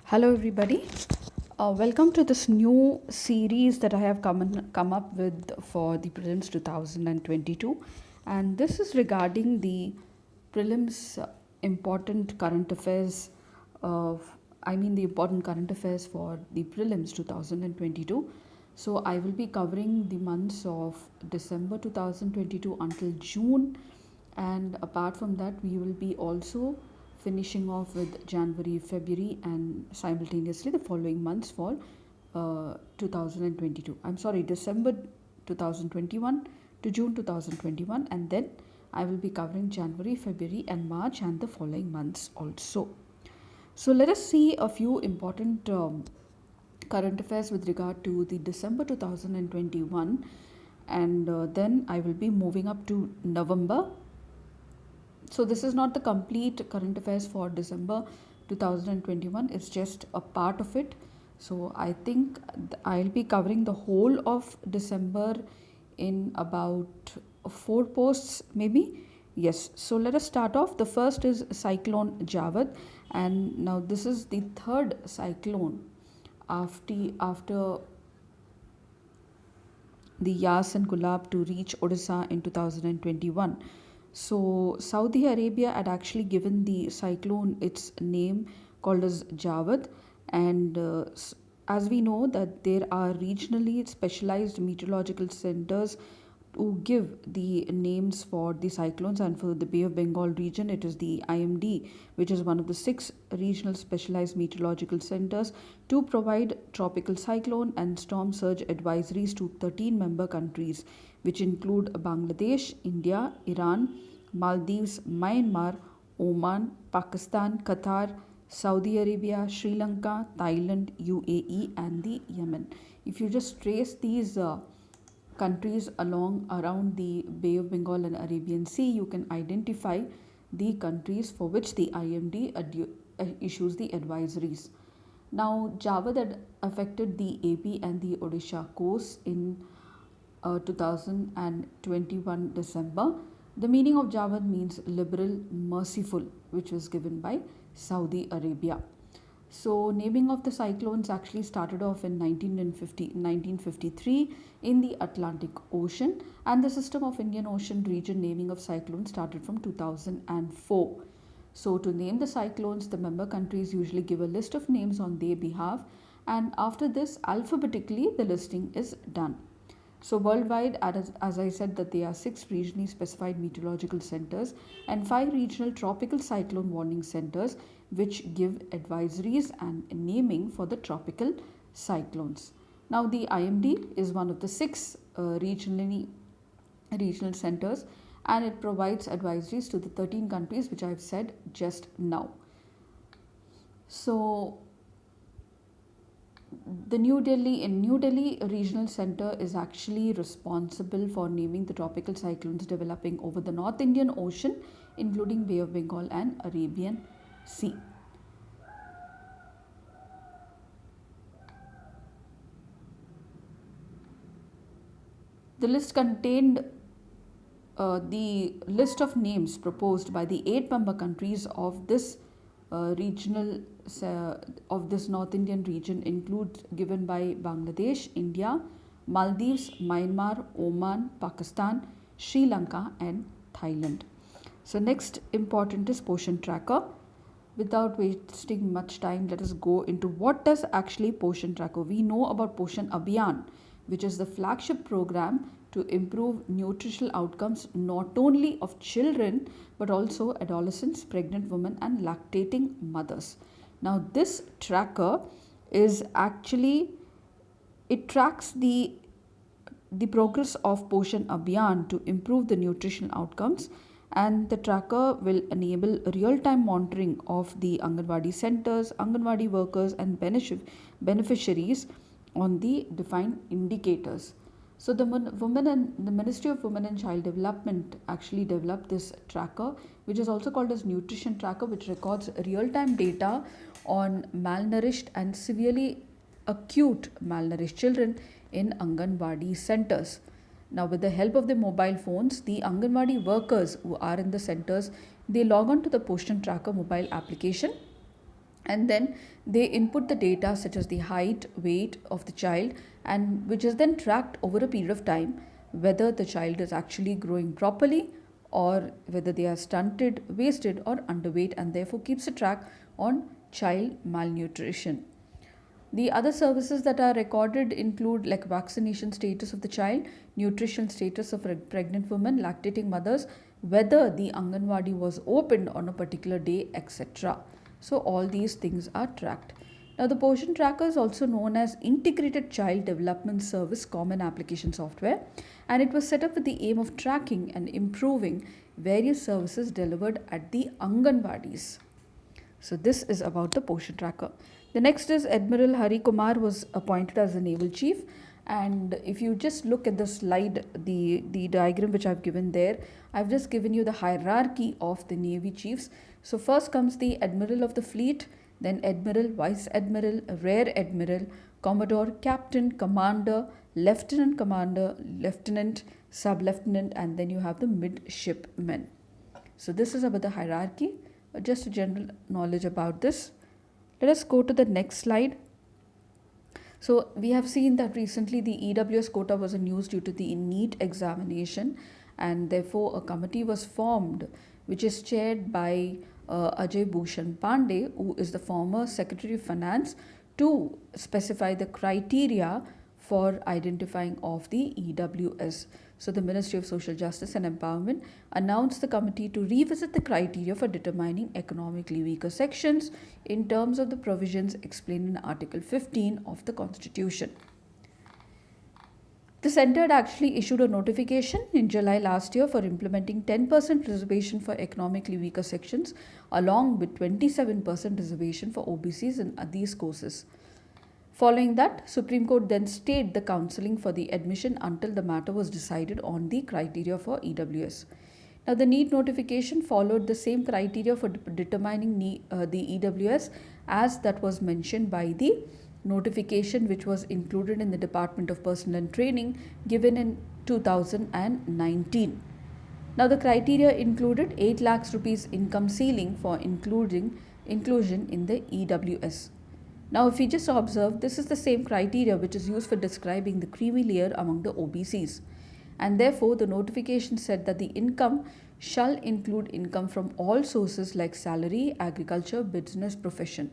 Hello, everybody. Welcome to this new series that I have come up with for the Prelims 2022. And this is regarding the Prelims important current affairs the important current affairs for the Prelims 2022. So I will be covering the months of December 2022 until June, and apart from that we will be also finishing off with January, February, and simultaneously the following months for 2022. I'm sorry, December 2021 to June 2021, and then I will be covering January, February, and March, and the following months also. So let us see a few important current affairs with regard to the December 2021, and then I will be moving up to November. So this is not the complete current affairs for December 2021, it's just a part of it. So I think I'll be covering the whole of December in about 4 posts maybe. Yes, so let us start off. The first is Cyclone Javad, and now this is the third cyclone after the Yas and Gulab to reach Odisha in 2021. So Saudi Arabia had actually given the cyclone its name called as Javad, and as we know that there are regionally specialized meteorological centers to give the names for the cyclones, and for the Bay of Bengal region it is the IMD, which is one of the 6 regional specialized meteorological centers to provide tropical cyclone and storm surge advisories to 13 member countries, which include Bangladesh, India, Iran, Maldives, Myanmar, Oman, Pakistan, Qatar, Saudi Arabia, Sri Lanka, Thailand, UAE, and the Yemen. If you just trace these countries along around the Bay of Bengal and Arabian Sea, you can identify the countries for which the IMD issues the advisories. Now, Javad had affected the AP and the Odisha coast in 2021 December. The meaning of Javad means liberal, merciful, which was given by Saudi Arabia. So, naming of the cyclones actually started off in 1953 in the Atlantic Ocean, and the system of Indian Ocean region naming of cyclones started from 2004. So, to name the cyclones, the member countries usually give a list of names on their behalf, and after this, alphabetically, the listing is done. So, worldwide, as I said, that there are 6 regionally specified meteorological centers and 5 regional tropical cyclone warning centers which give advisories and naming for the tropical cyclones. Now, the IMD is one of the 6 regional centers, and it provides advisories to the 13 countries which I have said just now. So, the New Delhi Regional Center is actually responsible for naming the tropical cyclones developing over the North Indian Ocean, including Bay of Bengal and Arabian Sea. The list contained the list of names proposed by the 8 member countries of this regional of this North Indian region include given by Bangladesh, India, Maldives, Myanmar, Oman, Pakistan, Sri Lanka, and Thailand. So next important is Poshan Tracker. Without wasting much time, let us go into what does actually Poshan Tracker. We know about Poshan Abhiyan, which is the flagship program to improve nutritional outcomes not only of children but also adolescents, pregnant women, and lactating mothers. Now, this tracker is actually it tracks the progress of Poshan Abhiyan to improve the nutritional outcomes, and the tracker will enable real-time monitoring of the Anganwadi centers, Anganwadi workers, and beneficiaries on the defined indicators. So the Ministry of Women and Child Development actually developed this tracker, which is also called as Nutrition Tracker, which records real-time data on malnourished and severely acute malnourished children in Anganwadi centers. Now, with the help of the mobile phones, the Anganwadi workers who are in the centers, they log on to the Poshan Tracker mobile application, and then they input the data such as the height, weight of the child, and which is then tracked over a period of time whether the child is actually growing properly or whether they are stunted, wasted, or underweight, and therefore keeps a track on child malnutrition. The other services that are recorded include like vaccination status of the child, nutrition status of pregnant women, lactating mothers, whether the Anganwadi was opened on a particular day, etc. So all these things are tracked. Now the portion tracker is also known as Integrated Child Development Service Common Application Software, and it was set up with the aim of tracking and improving various services delivered at the Anganwadis. So this is about the portion tracker. The next is Admiral Hari Kumar was appointed as the naval chief, and if you just look at the slide, the diagram which I've given there, I've just given you the hierarchy of the navy chiefs. So first comes the admiral of the fleet, then admiral, vice admiral, rear admiral, commodore, captain, commander, lieutenant, sub-lieutenant, and then you have the midshipmen. So this is about the hierarchy, just a general knowledge about this. Let us go to the next slide. So we have seen that recently the EWS quota was in news due to the NEET examination, and therefore a committee was formed which is chaired by Ajay Bhushan Pandey, who is the former Secretary of Finance, to specify the criteria for identifying of the EWS. So the Ministry of Social Justice and Empowerment announced the committee to revisit the criteria for determining economically weaker sections in terms of the provisions explained in Article 15 of the Constitution. The centre had actually issued a notification in July last year for implementing 10% reservation for economically weaker sections along with 27% reservation for OBCs in these courses. Following that, Supreme Court then stayed the counselling for the admission until the matter was decided on the criteria for EWS. Now, the NEET notification followed the same criteria for determining the EWS as that was mentioned by the notification which was included in the Department of Personnel and Training given in 2019. Now, the criteria included 8 lakhs rupees income ceiling for inclusion in the EWS. Now, if we just observe, this is the same criteria which is used for describing the creamy layer among the OBCs. And therefore, the notification said that the income shall include income from all sources like salary, agriculture, business, profession.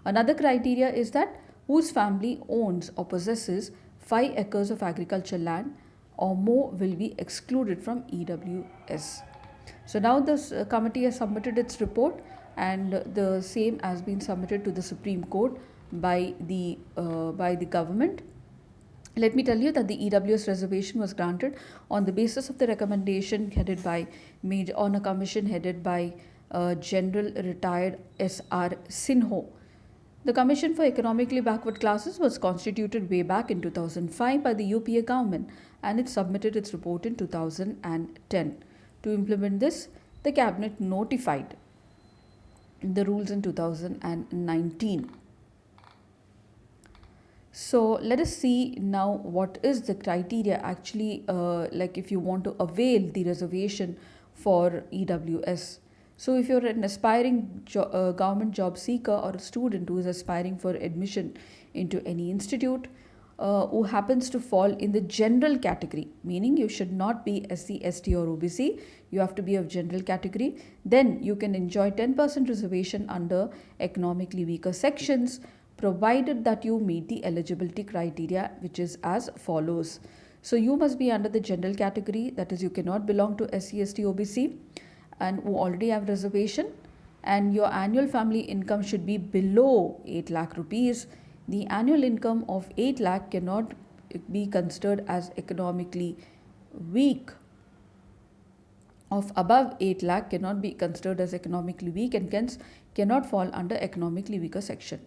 Another criteria is that whose family owns or possesses 5 acres of agricultural land or more will be excluded from EWS. So now this committee has submitted its report, and the same has been submitted to the Supreme Court by the government. Let me tell you that the EWS reservation was granted on the basis of the recommendation headed by on a commission headed by General Retired S.R. Sinho. The Commission for Economically Backward Classes was constituted way back in 2005 by the UPA government, and it submitted its report in 2010. To implement this, the Cabinet notified the rules in 2019. So let us see now what is the criteria actually, like if you want to avail the reservation for EWS. So if you're an aspiring government job seeker or a student who is aspiring for admission into any institute who happens to fall in the general category, meaning you should not be SC, ST or OBC, you have to be of general category, then you can enjoy 10% reservation under economically weaker sections, provided that you meet the eligibility criteria, which is as follows. So you must be under the general category, that is you cannot belong to SC, ST, OBC and who already have reservation, and your annual family income should be below 8 lakh rupees. The annual income of 8 lakh cannot be considered as economically weak. Of above 8 lakh cannot be considered as economically weak and hence cannot fall under economically weaker section.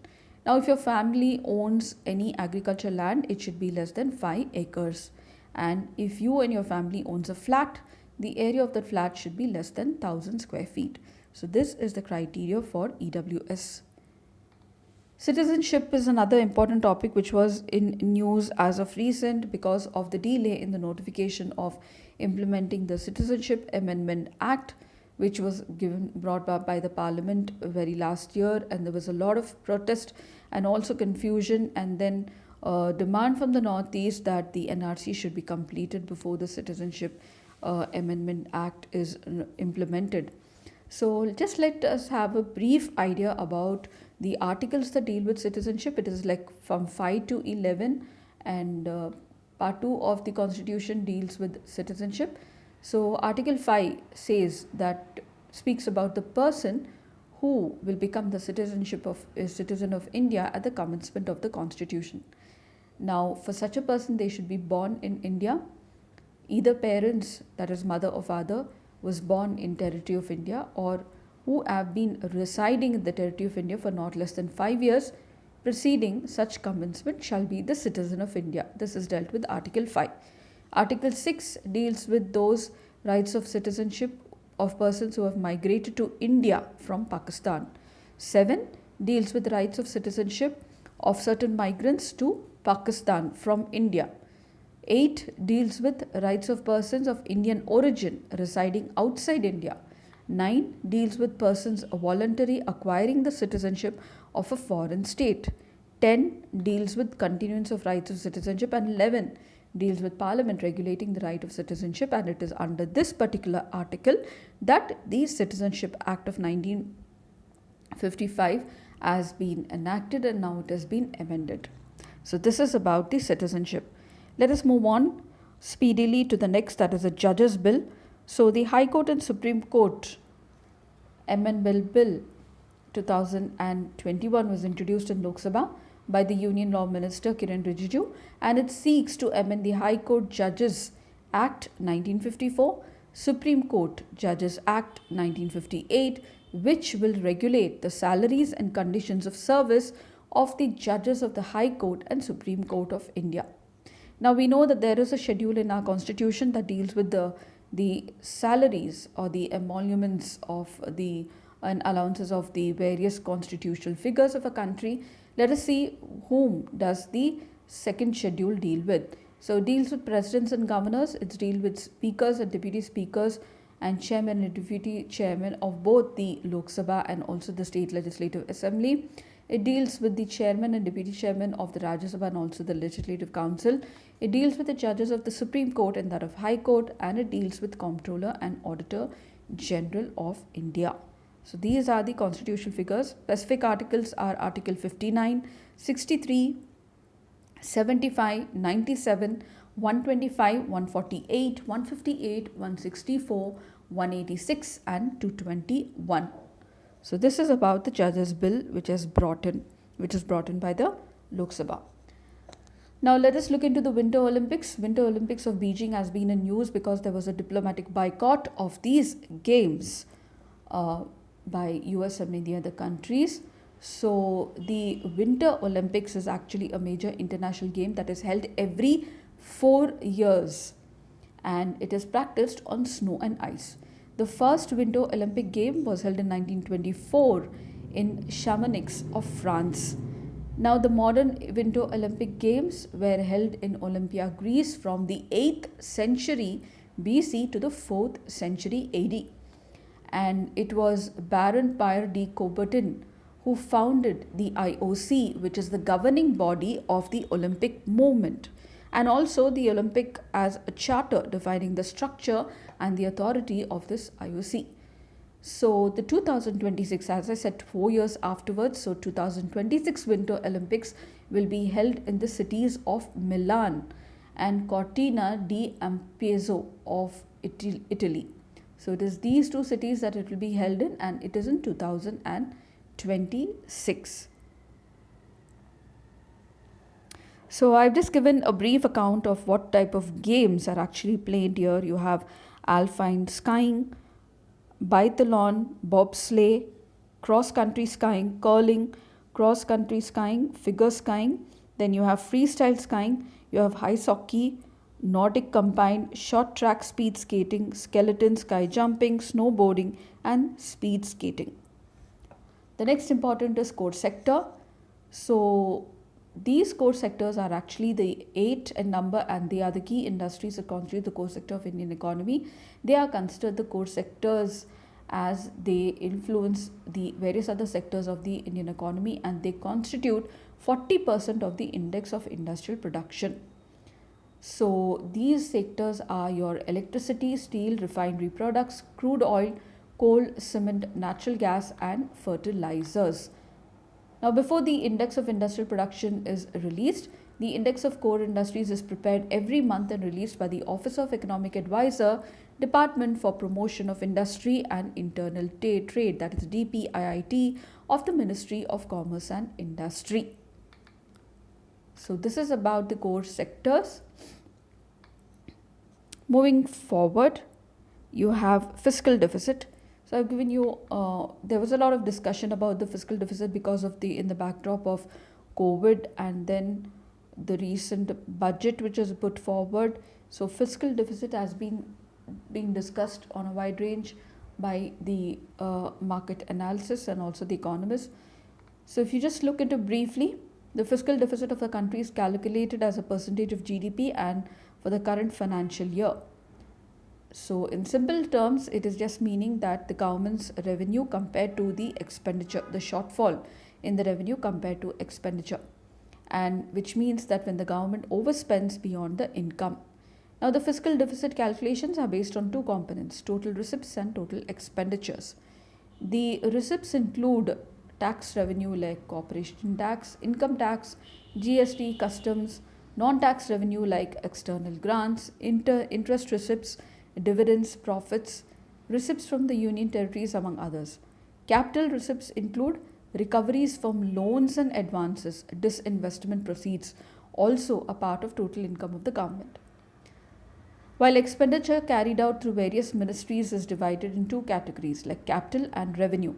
Now, if your family owns any agricultural land, it should be less than 5 acres. And if you and your family owns a flat, the area of that flat should be less than 1000 square feet. So this is the criteria for EWS. Citizenship is another important topic which was in news as of recent because of the delay in the notification of implementing the Citizenship Amendment Act, which was brought up by the parliament very last year, and there was a lot of protest and also confusion, and then demand from the Northeast that the NRC should be completed before the Citizenship Amendment Act is implemented. So just let us have a brief idea about the articles that deal with citizenship. It is like from 5 to 11, and part 2 of the constitution deals with citizenship. So article 5 says that, speaks about the person who will become the citizenship of a citizen of India at the commencement of the constitution. Now, for such a person, they should be born in India. Either parents, that is mother or father, was born in territory of India, or who have been residing in the territory of India for not less than 5 years preceding such commencement shall be the citizen of India. This is dealt with Article 5. Article 6 deals with those rights of citizenship of persons who have migrated to India from Pakistan. 7 deals with rights of citizenship of certain migrants to Pakistan from India. 8 deals with rights of persons of Indian origin residing outside India. 9 deals with persons voluntarily acquiring the citizenship of a foreign state. 10 deals with continuance of rights of citizenship, and 11 deals with Parliament regulating the right of citizenship, and it is under this particular article that the Citizenship Act of 1955 has been enacted, and now it has been amended. So this is about the citizenship. Let us move on speedily to the next, that is a Judges Bill. So the High Court and Supreme Court Amendment Bill 2021 was introduced in Lok Sabha by the Union Law Minister Kiran Rijiju, and it seeks to amend the High Court Judges Act 1954, Supreme Court Judges Act 1958, which will regulate the salaries and conditions of service of the judges of the High Court and Supreme Court of India. Now we know that there is a schedule in our constitution that deals with the salaries or the emoluments of the and allowances of the various constitutional figures of a country. Let us see whom does the second schedule deal with. So it deals with presidents and governors, it deals with speakers and deputy speakers and chairman and deputy chairman of both the Lok Sabha and also the State Legislative Assembly. It deals with the chairman and deputy chairman of the Rajya Sabha and also the Legislative Council. It deals with the judges of the Supreme Court and that of High Court, and it deals with Comptroller and Auditor General of India. So these are the constitutional figures. Specific articles are Article 59, 63, 75, 97, 125, 148, 158, 164, 186 and 221. So this is about the Judges Bill which is brought in by the Lok Sabha. Now let us look into the Winter Olympics. Winter Olympics of Beijing has been in news because there was a diplomatic boycott of these games by US and many other countries. So the Winter Olympics is actually a major international game that is held every 4 years, and it is practiced on snow and ice. The first Winter Olympic game was held in 1924 in Chamonix of France. Now the modern Winter Olympic Games were held in Olympia, Greece from the 8th century BC to the 4th century AD. And it was Baron Pierre de Coubertin who founded the IOC, which is the governing body of the Olympic movement, and also the Olympic as a charter defining the structure and the authority of this IOC. So the 2026, as I said, 4 years afterwards, so 2026 Winter Olympics will be held in the cities of Milan and Cortina d'Ampezzo of Italy. So it is these two cities that it will be held in, and it is in 2026. So I've just given a brief account of what type of games are actually played here. You have alpine skiing, biathlon, bobsleigh, cross-country skiing, curling, cross-country skiing, figure skiing. Then you have freestyle skiing, you have ice hockey, Nordic combined, short track speed skating, skeleton sky jumping, snowboarding and speed skating. The next important is core sector. So these core sectors are actually the 8 in number, and they are the key industries that constitute the core sector of Indian economy. They are considered the core sectors as they influence the various other sectors of the Indian economy, and they constitute 40% of the index of industrial production. So these sectors are your electricity, steel, refinery products, crude oil, coal, cement, natural gas, and fertilizers. Now, before the index of industrial production is released, the index of core industries is prepared every month and released by the Office of Economic Advisor, Department for Promotion of Industry and Internal Trade, that is DPIIT, of the Ministry of Commerce and Industry. So this is about the core sectors. Moving forward, you have fiscal deficit. So I've given you, there was a lot of discussion about the fiscal deficit because of in the backdrop of COVID and then the recent budget which was put forward. So fiscal deficit has been being discussed on a wide range by the market analysis and also the economists. So if you just look into briefly, the fiscal deficit of the country is calculated as a percentage of GDP and for the current financial year. So in simple terms, it is just meaning that the government's revenue compared to the expenditure, the shortfall in the revenue compared to expenditure, and which means that when the government overspends beyond the income. Now the fiscal deficit calculations are based on two components, total receipts and total expenditures. The receipts include tax revenue like corporation tax, income tax, GST, customs, non-tax revenue like external grants, interest receipts, dividends, profits, receipts from the union territories, among others. Capital receipts include recoveries from loans and advances, disinvestment proceeds, also a part of total income of the government. While expenditure carried out through various ministries is divided in two categories like capital and revenue.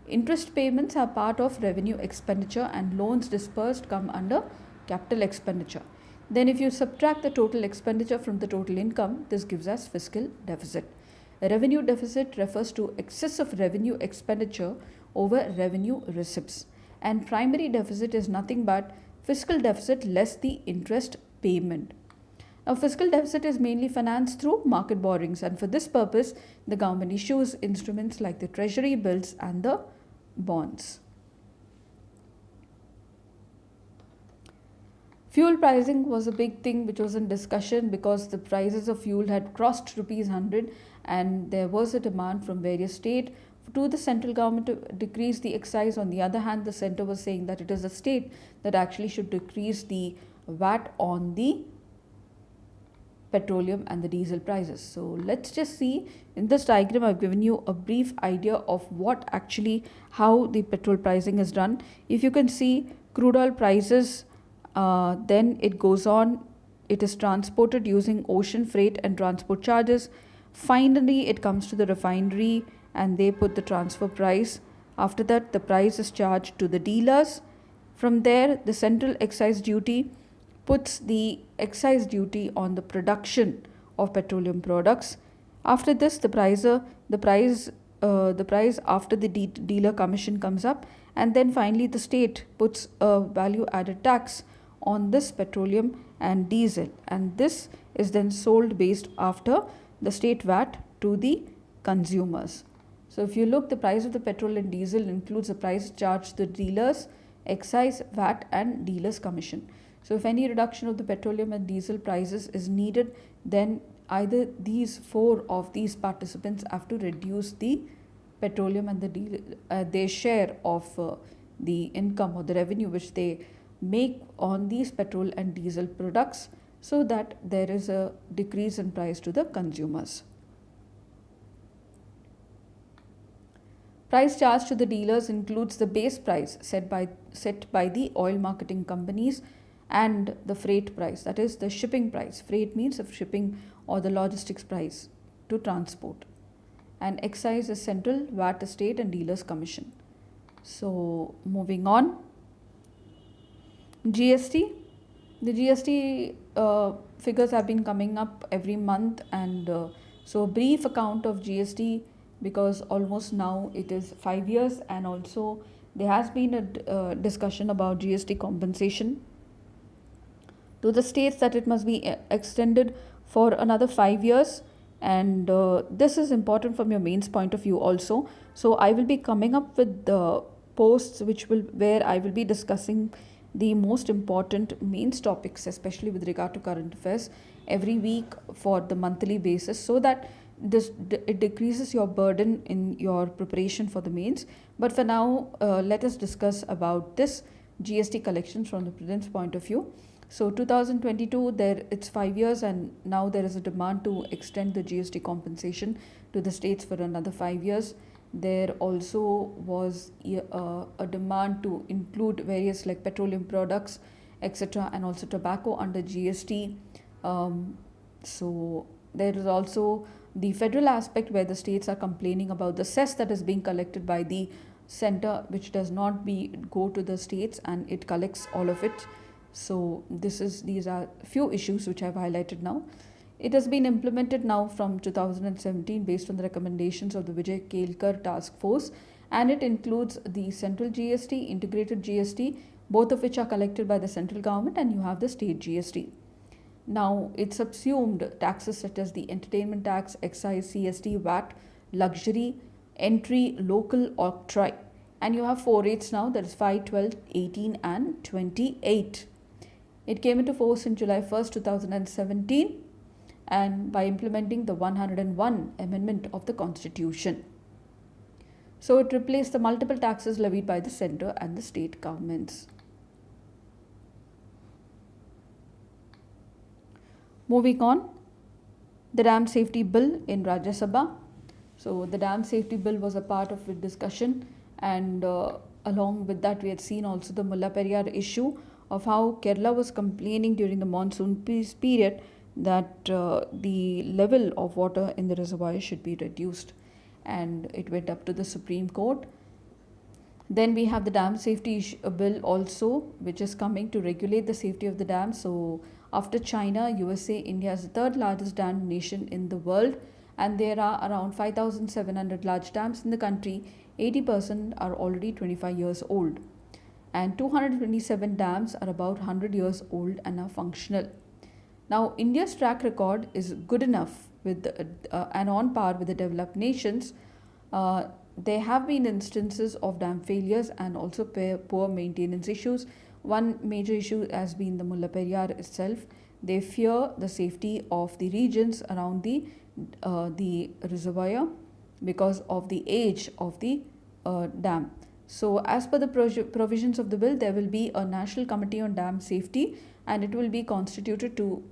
Interest payments are part of revenue expenditure and loans disbursed come under capital expenditure. Then if you subtract the total expenditure from the total income, this gives us fiscal deficit. A revenue deficit refers to excess of revenue expenditure over revenue receipts. And primary deficit is nothing but fiscal deficit less the interest payment. Now, fiscal deficit is mainly financed through market borrowings, and for this purpose, the government issues instruments like the treasury bills and the bonds. Fuel pricing was a big thing which was in discussion because the prices of fuel had crossed rupees 100 and there was a demand from various states to the central government to decrease the excise. On the other hand, the centre was saying that it is the state that actually should decrease the VAT on the petroleum and the diesel prices. So let's just see, in this diagram I've given you a brief idea of how the petrol pricing is done. If you can see crude oil prices, then it goes on, it is transported using ocean freight and transport charges. Finally, it comes to the refinery and they put the transfer price. After that, the price is charged to the dealers. From there, the central excise duty puts the excise duty on the production of petroleum products. After this, the price after the dealer commission comes up, and then finally the state puts a value added tax on this petroleum and diesel, and this is then sold based after the state VAT to the consumers. So if you look, the price of the petrol and diesel includes the price charged to the dealers, excise, VAT and dealers commission. So if any reduction of the petroleum and diesel prices is needed, then either these four of these participants have to reduce the petroleum and their share of the income or the revenue which they make on these petrol and diesel products, so that there is a decrease in price to the consumers. Price charged to the dealers includes the base price set by the oil marketing companies and the freight price, that is the shipping price. Freight means of shipping or the logistics price to transport. And excise is central, VAT is state and dealers commission. So moving on, GST. The GST figures have been coming up every month, and so a brief account of GST, because almost now it is 5 years, and also there has been a discussion about GST compensation to the states that it must be extended for another 5 years. and this is important from your mains point of view also. So I will be coming up with the posts where I will be discussing the most important mains topics, especially with regard to current affairs, every week for the monthly basis, so that it decreases your burden in your preparation for the mains. But for now, let us discuss about this GST collections from the prelims point of view. So 2022, it's 5 years, and now there is a demand to extend the GST compensation to the states for another 5 years. There also was a demand to include various like petroleum products, etc., and also tobacco under GST. So there is also the federal aspect where the states are complaining about the cess that is being collected by the center, which does not go to the states, and it collects all of it. So these are few issues which I've highlighted now. It has been implemented now from 2017 based on the recommendations of the Vijay Kelkar task force, and it includes the central GST, integrated GST, both of which are collected by the central government, and you have the state GST. Now, it subsumed taxes such as the entertainment tax, excise, CST, VAT, luxury, entry, local, octroi. And you have four rates now, that is 5, 12, 18, and 28. It came into force in July 1st, 2017, and by implementing the 101 Amendment of the Constitution. So it replaced the multiple taxes levied by the centre and the state governments. Moving on, the Dam Safety Bill in Rajya Sabha. So the Dam Safety Bill was a part of the discussion, and along with that we had seen also the Mullaperiyar issue of how Kerala was complaining during the monsoon period that the level of water in the reservoir should be reduced, and it went up to the Supreme Court. Then we have the Dam Safety Bill also, which is coming to regulate the safety of the dams. So after China, USA, India is the third largest dam nation in the world, and there are around 5,700 large dams in the country. 80% are already 25 years old, and 227 dams are about 100 years old and are functional. Now, India's track record is good enough and on par with the developed nations. There have been instances of dam failures and also poor maintenance issues. One major issue has been the Mullaperiyar itself. They fear the safety of the regions around the reservoir because of the age of the dam. So as per the provisions of the bill, there will be a National Committee on Dam Safety, and it will be constituted to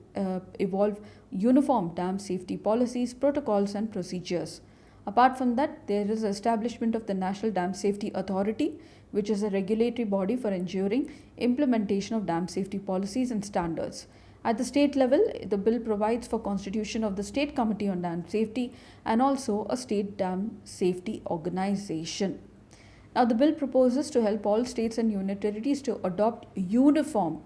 evolve uniform dam safety policies, protocols, and procedures. Apart from that, there is establishment of the National Dam Safety Authority, which is a regulatory body for ensuring implementation of dam safety policies and standards. At the state level, the bill provides for constitution of the State Committee on Dam Safety and also a State Dam Safety Organization. Now, the bill proposes to help all states and union territories to adopt uniform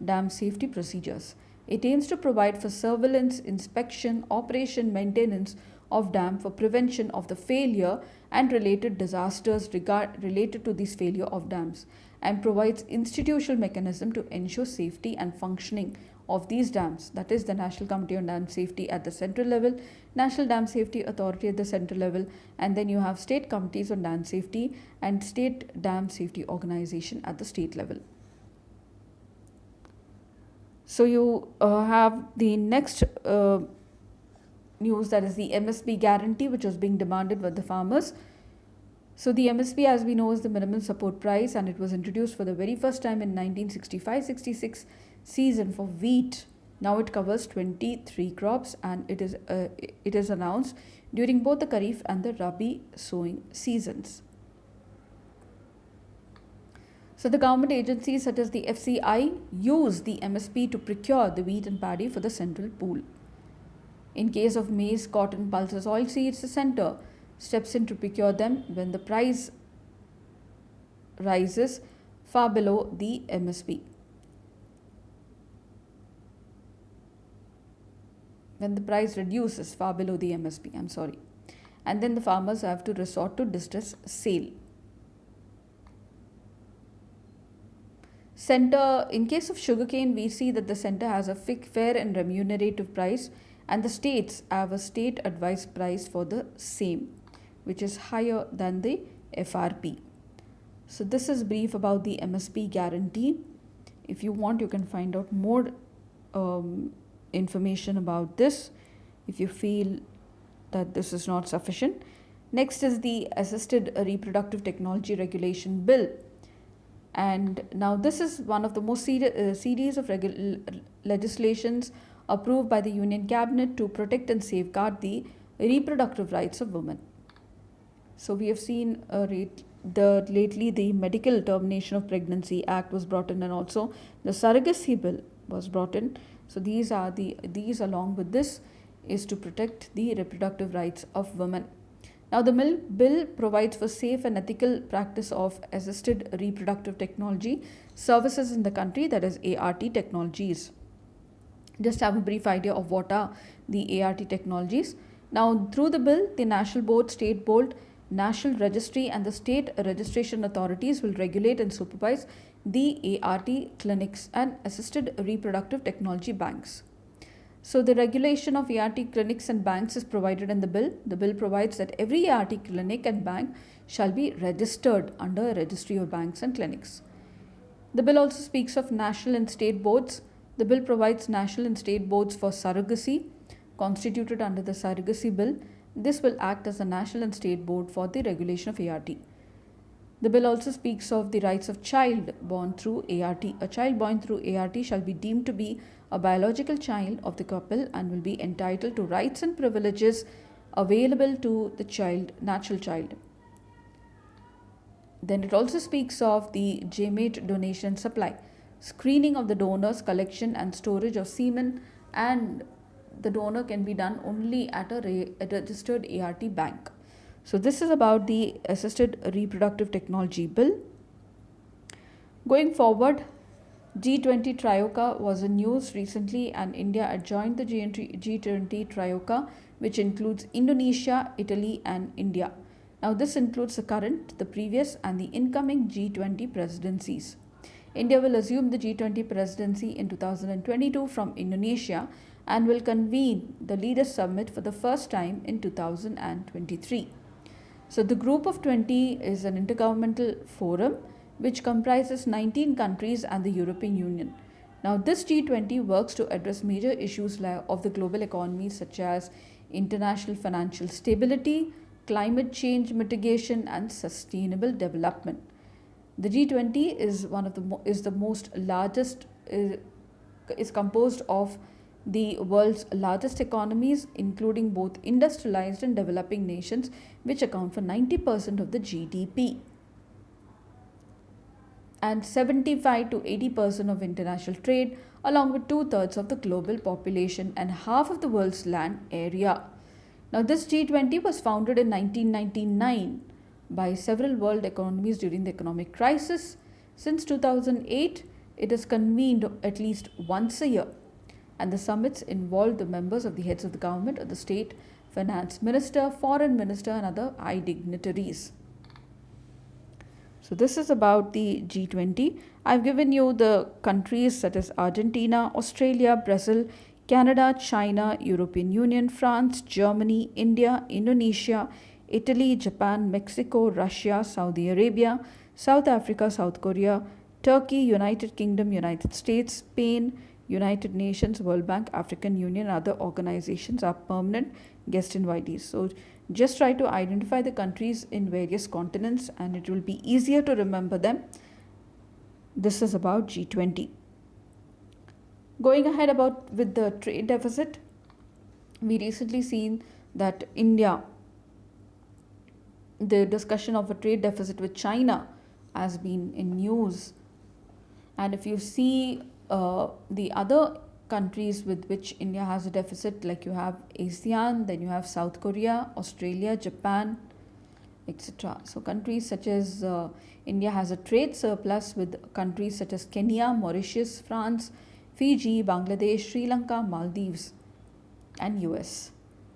dam safety procedures. It aims to provide for surveillance, inspection, operation, maintenance of dam for prevention of the failure and related disasters related to this failure of dams, and provides institutional mechanism to ensure safety and functioning of these dams. That is the National Committee on Dam Safety at the central level, National Dam Safety Authority at the central level, and then you have state committees on dam safety and State Dam Safety Organization at the state level. So you have the next news, that is the MSP Guarantee, which was being demanded by the farmers. So the MSP, as we know, is the minimum support price, and it was introduced for the very first time in 1965-66 season for wheat. Now it covers 23 crops, and it is announced during both the Kharif and the Rabi sowing seasons. So the government agencies such as the FCI use the MSP to procure the wheat and paddy for the central pool. In case of maize, cotton, pulses, oilseeds, the centre steps in to procure them when the price rises far below the MSP. When the price reduces far below the MSP, and then the farmers have to resort to distress sale. Centre, in case of sugarcane, we see that the centre has a fair and remunerative price, and the states have a state advised price for the same, which is higher than the FRP. So this is brief about the MSP guarantee. If you want, you can find out more information about this if you feel that this is not sufficient. Next is the Assisted Reproductive Technology Regulation Bill. And now this is one of the most series of legislations approved by the Union Cabinet to protect and safeguard the reproductive rights of women. So we have seen lately the Medical Termination of Pregnancy Act was brought in, and also the Surrogacy Bill was brought in. So these along with this is to protect the reproductive rights of women. Now the bill provides for safe and ethical practice of assisted reproductive technology services in the country, that is ART technologies. Just have a brief idea of what are the ART technologies. Now through the bill, the National Board, State Board, National Registry and the state registration authorities will regulate and supervise the ART clinics and assisted reproductive technology banks. So the regulation of ART clinics and banks is provided in the bill. The bill provides that every ART clinic and bank shall be registered under a registry of banks and clinics. The bill also speaks of national and state boards. The bill provides national and state boards for surrogacy, constituted under the Surrogacy Bill. This will act as a national and state board for the regulation of ART. The bill also speaks of the rights of child born through ART. A child born through ART shall be deemed to be a biological child of the couple and will be entitled to rights and privileges available to the natural child. Then it also speaks of the gamete donation supply, screening of the donors, collection and storage of semen, and the donor can be done only at a registered ART bank. So this is about the Assisted Reproductive Technology Bill. Going forward, G20 Trioca was in news recently, and India had joined the G20 Trioca, which includes Indonesia, Italy and India. Now this includes the current, the previous and the incoming G20 presidencies. India will assume the G20 presidency in 2022 from Indonesia and will convene the Leaders Summit for the first time in 2023. So the Group of 20 is an intergovernmental forum which comprises 19 countries and the European Union. Now this G20 works to address major issues of the global economy such as international financial stability, climate change mitigation and sustainable development. The G20 is composed of the world's largest economies, including both industrialized and developing nations, which account for 90% of the GDP and 75 to 80% of international trade, along with 2/3 of the global population and half of the world's land area. Now this G20 was founded in 1999 by several world economies during the economic crisis. Since 2008, it is convened at least once a year, and the summits involve the members of the heads of the government or the state, finance minister, foreign minister and other high dignitaries. So this is about the G20. I've given you the countries such as Argentina, Australia, Brazil, Canada, China, European Union, France, Germany, India, Indonesia, Italy, Japan, Mexico, Russia, Saudi Arabia, South Africa, South Korea, Turkey, United Kingdom, United States, Spain, United Nations, World Bank, African Union and other organizations are permanent guest invitees. So just try to identify the countries in various continents and it will be easier to remember them. This is about G20. Going ahead with the trade deficit, we recently seen that the discussion of a trade deficit with China has been in news. And if you see the other countries with which India has a deficit, like you have ASEAN, then you have South Korea, Australia, Japan, etc. So countries such as India has a trade surplus with countries such as Kenya, Mauritius, France, Fiji, Bangladesh, Sri Lanka, Maldives and US.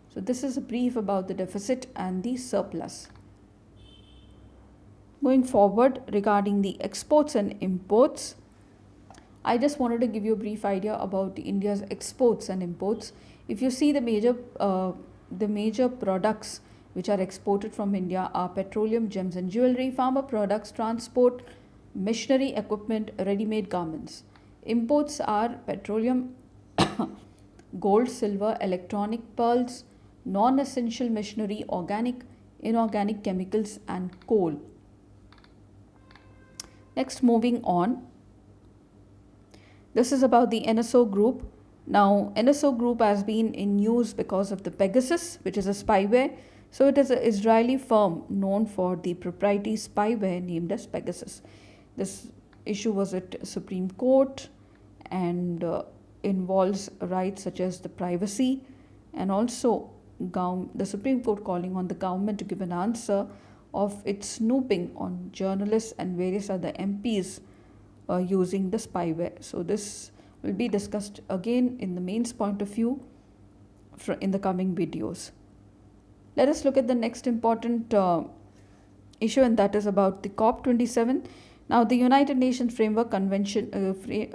So this is a brief about the deficit and the surplus. Going forward, regarding the exports and imports, I just wanted to give you a brief idea about India's exports and imports. If you see the major products which are exported from India are petroleum, gems and jewelry, pharma products, transport, machinery, equipment, ready-made garments. Imports are petroleum, gold, silver, electronic, pearls, non-essential machinery, organic, inorganic chemicals and coal. Next, moving on. This is about the NSO Group. Now, NSO Group has been in news because of the Pegasus, which is a spyware. So, it is an Israeli firm known for the proprietary spyware named as Pegasus. This issue was at Supreme Court and involves rights such as the privacy and also the Supreme Court calling on the government to give an answer of its snooping on journalists and various other MPs using the spyware. So this will be discussed again in the mains point of view in the coming videos. Let us look at the next important issue, and that is about the COP27. Now, the United Nations Framework Convention,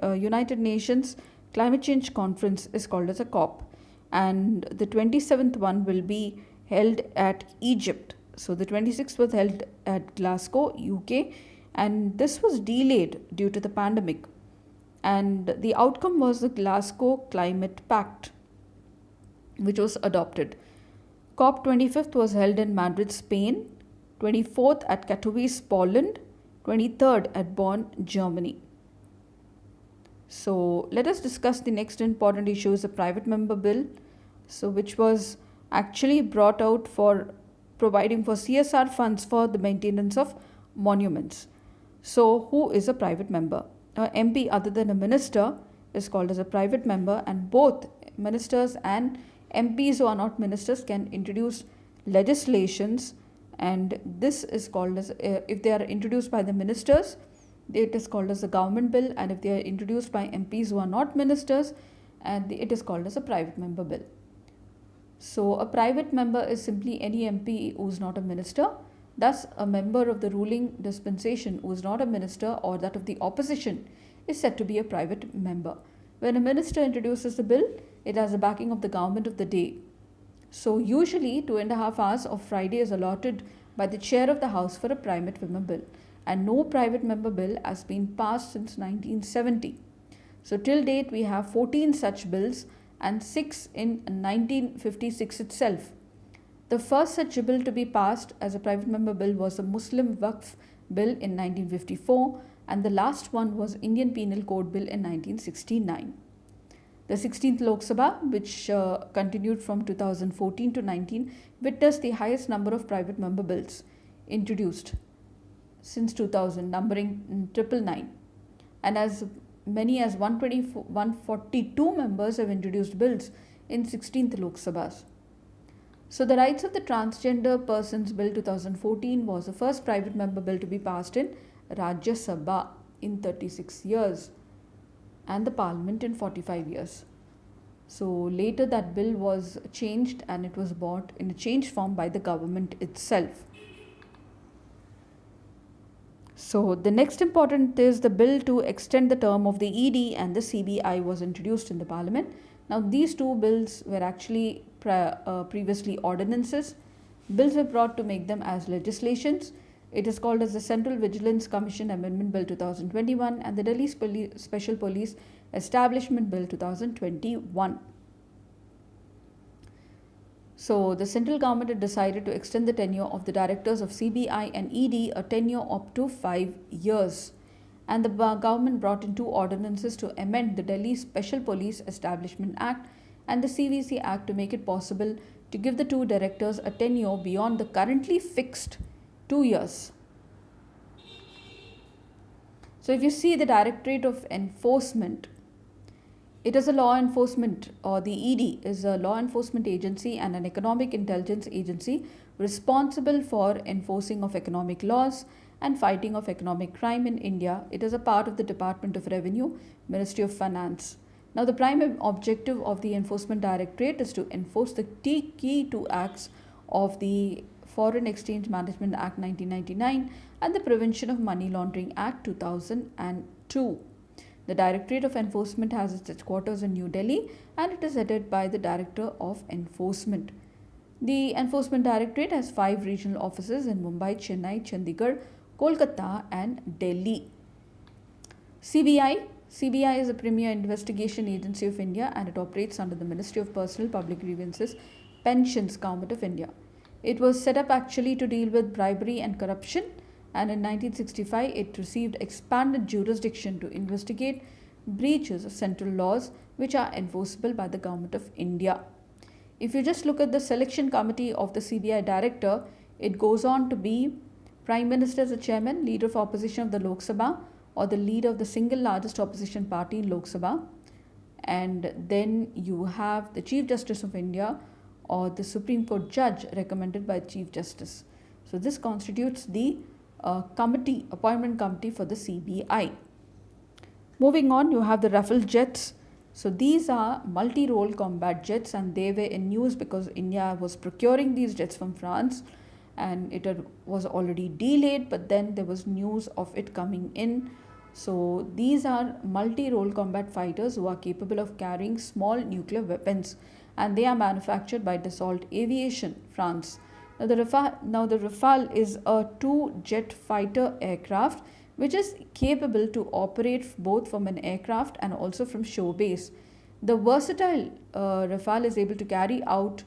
United Nations Climate Change Conference is called as a COP, and the 27th one will be held at Egypt. So the 26th was held at Glasgow, UK, and this was delayed due to the pandemic. And the outcome was the Glasgow Climate Pact, which was adopted. COP 25th was held in Madrid, Spain, 24th at Katowice, Poland, 23rd at Bonn, Germany. So let us discuss the next important issue is the private member bill, so which was actually brought out for providing for CSR funds for the maintenance of monuments. So who is a private member? An MP other than a minister is called as a private member, and both ministers and MPs who are not ministers can introduce legislations, and this is called as, if they are introduced by the ministers, it is called as a government bill, and if they are introduced by MPs who are not ministers, and it is called as a private member bill. So a private member is simply any MP who is not a minister. Thus, a member of the ruling dispensation who is not a minister or that of the opposition is said to be a private member. When a minister introduces a bill, it has the backing of the government of the day. So usually 2.5 hours of Friday is allotted by the chair of the House for a private member bill, and no private member bill has been passed since 1970. So till date we have 14 such bills and 6 in 1956 itself. The first such bill to be passed as a private member bill was the Muslim Waqf Bill in 1954, and the last one was Indian Penal Code Bill in 1969. The 16th Lok Sabha, which continued from 2014 to 19, witnessed the highest number of private member bills introduced since 2000, numbering 999, and as many as 142 members have introduced bills in 16th Lok Sabhas. So the Rights of the Transgender Persons Bill 2014 was the first private member bill to be passed in Rajya Sabha in 36 years and the Parliament in 45 years. So later that bill was changed and it was brought in a changed form by the government itself. So the next important is the bill to extend the term of the ED and the CBI was introduced in the Parliament. Now these two bills were actually previously ordinances. Bills were brought to make them as legislations. It is called as the Central Vigilance Commission Amendment Bill 2021 and the Delhi Special Police Establishment Bill 2021. So the central government had decided to extend the tenure of the directors of CBI and ED a tenure up to 5 years. And the government brought in two ordinances to amend the Delhi Special Police Establishment Act and the CVC Act to make it possible to give the two directors a tenure beyond the currently fixed 2 years. So if you see the Directorate of Enforcement, it is a law enforcement, or the ED is a law enforcement agency and an economic intelligence agency responsible for enforcing of economic laws and fighting of economic crime in India. It is a part of the Department of Revenue, Ministry of Finance. Now the prime objective of the Enforcement Directorate is to enforce the key two acts of the Foreign Exchange Management Act 1999 and the Prevention of Money Laundering Act 2002. The Directorate of Enforcement has its headquarters in New Delhi and it is headed by the Director of Enforcement. The Enforcement Directorate has 5 regional offices in Mumbai, Chennai, Chandigarh, Kolkata, and Delhi. CBI is a premier investigation agency of India and it operates under the Ministry of Personal Public Grievances, Pensions, Government of India. It was set up actually to deal with bribery and corruption, and in 1965 it received expanded jurisdiction to investigate breaches of central laws which are enforceable by the Government of India. If you just look at the selection committee of the CBI director, it goes on to be Prime Minister as the chairman, leader of opposition of the Lok Sabha, or the leader of the single largest opposition party in Lok Sabha, and then you have the Chief Justice of India or the Supreme Court judge recommended by the Chief Justice. So this constitutes the appointment committee for the CBI. Moving on, you have the Rafale jets. So these are multi-role combat jets and they were in news because India was procuring these jets from France and it was already delayed, but then there was news of it coming in. So these are multi-role combat fighters who are capable of carrying small nuclear weapons and they are manufactured by Dassault Aviation, France. Now the Rafale is a 2-jet fighter aircraft which is capable to operate both from an aircraft and also from shore base. The versatile Rafale is able to carry out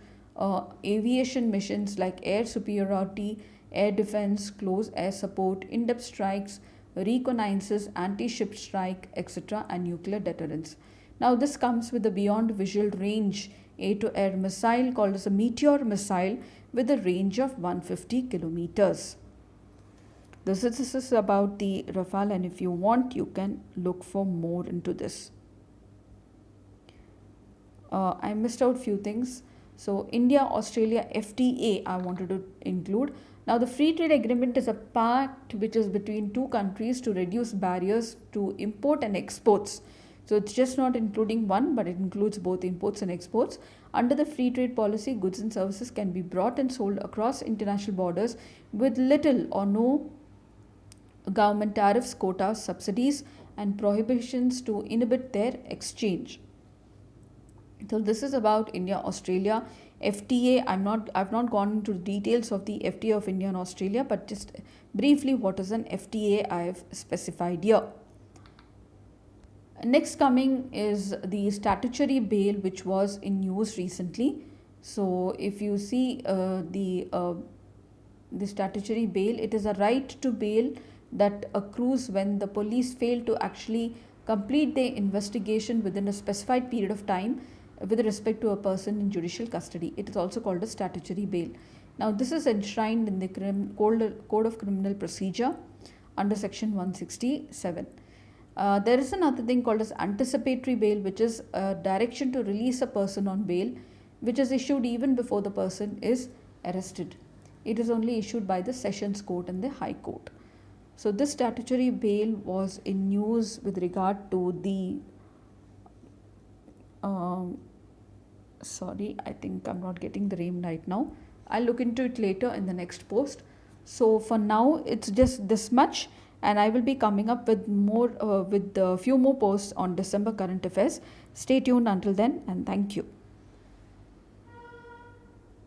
aviation missions like air superiority, air defense, close air support, in-depth strikes, reconnaissance, anti-ship strike, etc. and nuclear deterrence. Now this comes with a beyond visual range air-to-air missile called as a Meteor missile with a range of 150 kilometers. This is about the Rafale, and if you want you can look for more into this. I missed out few things. So India-Australia FTA I wanted to include. Now the free trade agreement is a pact which is between two countries to reduce barriers to import and exports. So it's just not including one, but it includes both imports and exports. Under the free trade policy, goods and services can be brought and sold across international borders with little or no government tariffs, quotas, subsidies, and prohibitions to inhibit their exchange. So this is about India-Australia FTA. I've not gone into the details of the FTA of India and Australia, but just briefly what is an FTA I have specified here. Next coming is the statutory bail which was in news recently. So if you see the statutory bail, it is a right to bail that accrues when the police fail to actually complete their investigation within a specified period of time with respect to a person in judicial custody. It is also called a statutory bail. Now this is enshrined in the Code of Criminal Procedure under section 167. There is another thing called as anticipatory bail, which is a direction to release a person on bail, which is issued even before the person is arrested. It is only issued by the Sessions Court and the High Court. So this statutory bail was in news with regard to the I think I'm not getting the name right now. I'll look into it later in the next post. So for now it's just this much, and I will be coming up with more with a few more posts on December current affairs. Stay tuned until then, and thank you.